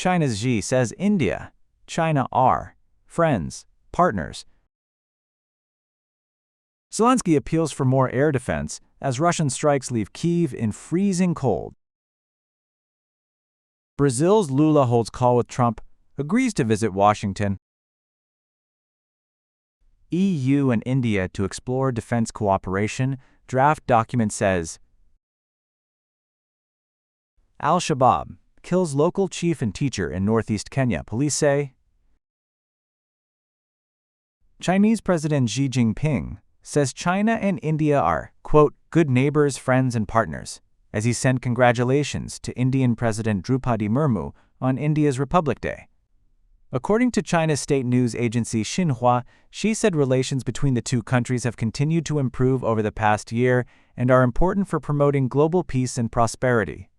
China's Xi says India, China are friends, partners. Zelensky appeals for more air defense as Russian strikes leave Kyiv in freezing cold. Brazil's Lula holds call with Trump, agrees to visit Washington. EU and India to explore defense cooperation, draft document says. Al-Shabaab kills local chief and teacher in northeast Kenya, police say. Chinese President Xi Jinping says China and India are, quote, good neighbors, friends, and partners, as he sent congratulations to Indian President Draupadi Murmu on India's Republic Day. According to China's state news agency Xinhua, Xi said relations between the two countries have continued to improve over the past year and are important for promoting global peace and prosperity.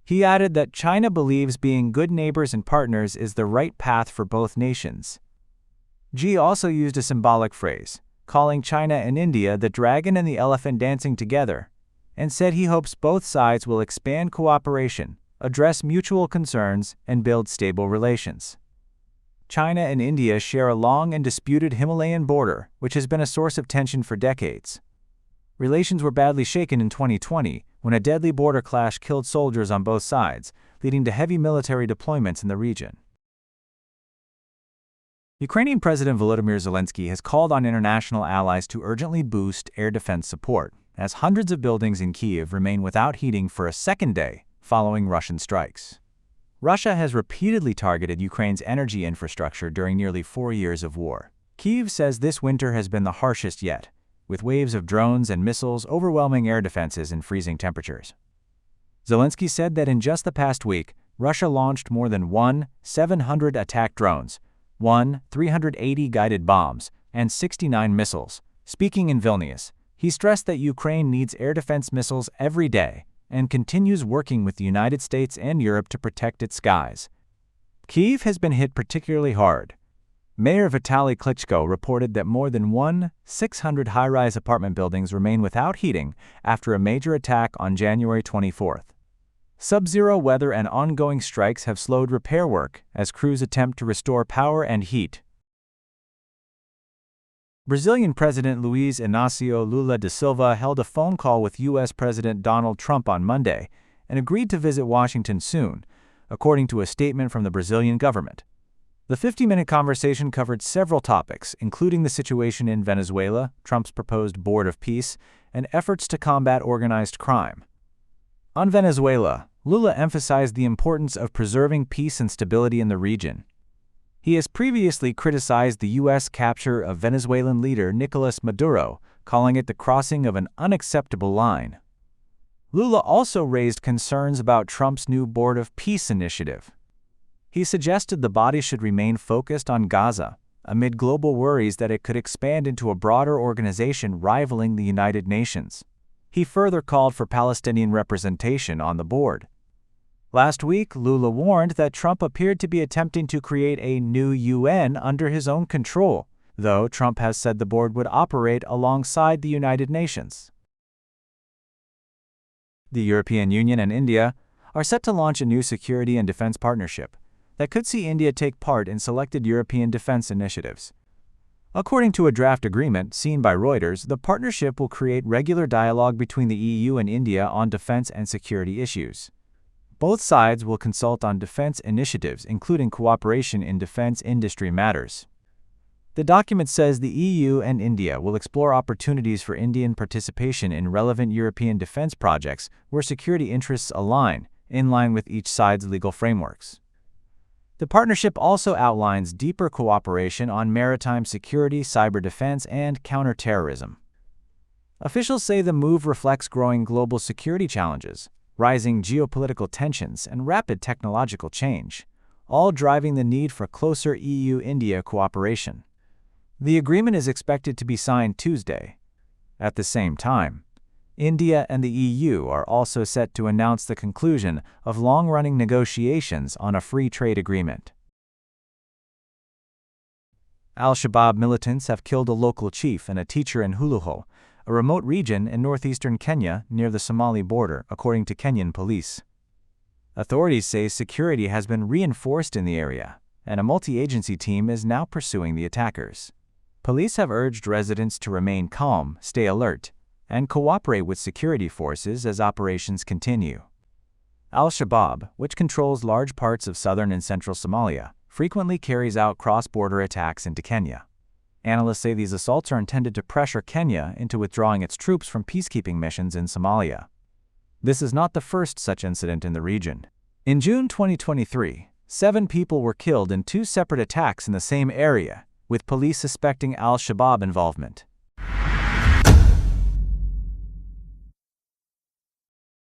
He added that China believes being good neighbors and partners is the right path for both nations. Xi also used a symbolic phrase, calling China and India the dragon and the elephant dancing together, and said he hopes both sides will expand cooperation, address mutual concerns, and build stable relations. China and India share a long and disputed Himalayan border, which has been a source of tension for decades. Relations were badly shaken in 2020 when a deadly border clash killed soldiers on both sides, leading to heavy military deployments in the region. Ukrainian President Volodymyr Zelensky has called on international allies to urgently boost air defense support, as hundreds of buildings in Kyiv remain without heating for a second day following Russian strikes. Russia has repeatedly targeted Ukraine's energy infrastructure during nearly 4 years of war. Kyiv says this winter has been the harshest yet, with waves of drones and missiles overwhelming air defenses in freezing temperatures. Zelensky said that in just the past week, Russia launched more than 700 attack drones, 380 guided bombs, and 69 missiles. Speaking in Vilnius, he stressed that Ukraine needs air defense missiles every day and continues working with the United States and Europe to protect its skies. Kyiv has been hit particularly hard. Mayor Vitaly Klitschko reported that more than 600 high-rise apartment buildings remain without heating after a major attack on January 24th. Sub-zero weather and ongoing strikes have slowed repair work as crews attempt to restore power and heat. Brazilian President Luiz Inácio Lula da Silva held a phone call with U.S. President Donald Trump on Monday and agreed to visit Washington soon, according to a statement from the Brazilian government. The 50-minute conversation covered several topics, including the situation in Venezuela, Trump's proposed Board of Peace, and efforts to combat organized crime. On Venezuela, Lula emphasized the importance of preserving peace and stability in the region. He has previously criticized the U.S. capture of Venezuelan leader Nicolas Maduro, calling it the crossing of an unacceptable line. Lula also raised concerns about Trump's new Board of Peace initiative. He suggested the body should remain focused on Gaza, amid global worries that it could expand into a broader organization rivaling the United Nations. He further called for Palestinian representation on the board. Last week, Lula warned that Trump appeared to be attempting to create a new UN under his own control, though Trump has said the board would operate alongside the United Nations. The European Union and India are set to launch a new security and defense partnership that could see India take part in selected European defense initiatives. According to a draft agreement seen by Reuters, the partnership will create regular dialogue between the EU and India on defense and security issues. Both sides will consult on defense initiatives, including cooperation in defense industry matters. The document says the EU and India will explore opportunities for Indian participation in relevant European defense projects where security interests align, in line with each side's legal frameworks. The partnership also outlines deeper cooperation on maritime security, cyber defense, and counterterrorism. Officials say the move reflects growing global security challenges, rising geopolitical tensions, and rapid technological change, all driving the need for closer EU-India cooperation. The agreement is expected to be signed Tuesday. At the same time, India and the EU are also set to announce the conclusion of long-running negotiations on a free trade agreement. Al-Shabaab militants have killed a local chief and a teacher in Huluho, a remote region in northeastern Kenya near the Somali border, according to Kenyan police. Authorities say security has been reinforced in the area, and a multi-agency team is now pursuing the attackers. Police have urged residents to remain calm, stay alert, and cooperate with security forces as operations continue. Al-Shabaab, which controls large parts of southern and central Somalia, frequently carries out cross-border attacks into Kenya. Analysts say these assaults are intended to pressure Kenya into withdrawing its troops from peacekeeping missions in Somalia. This is not the first such incident in the region. In June 2023, 7 people were killed in 2 separate attacks in the same area, with police suspecting al-Shabaab involvement.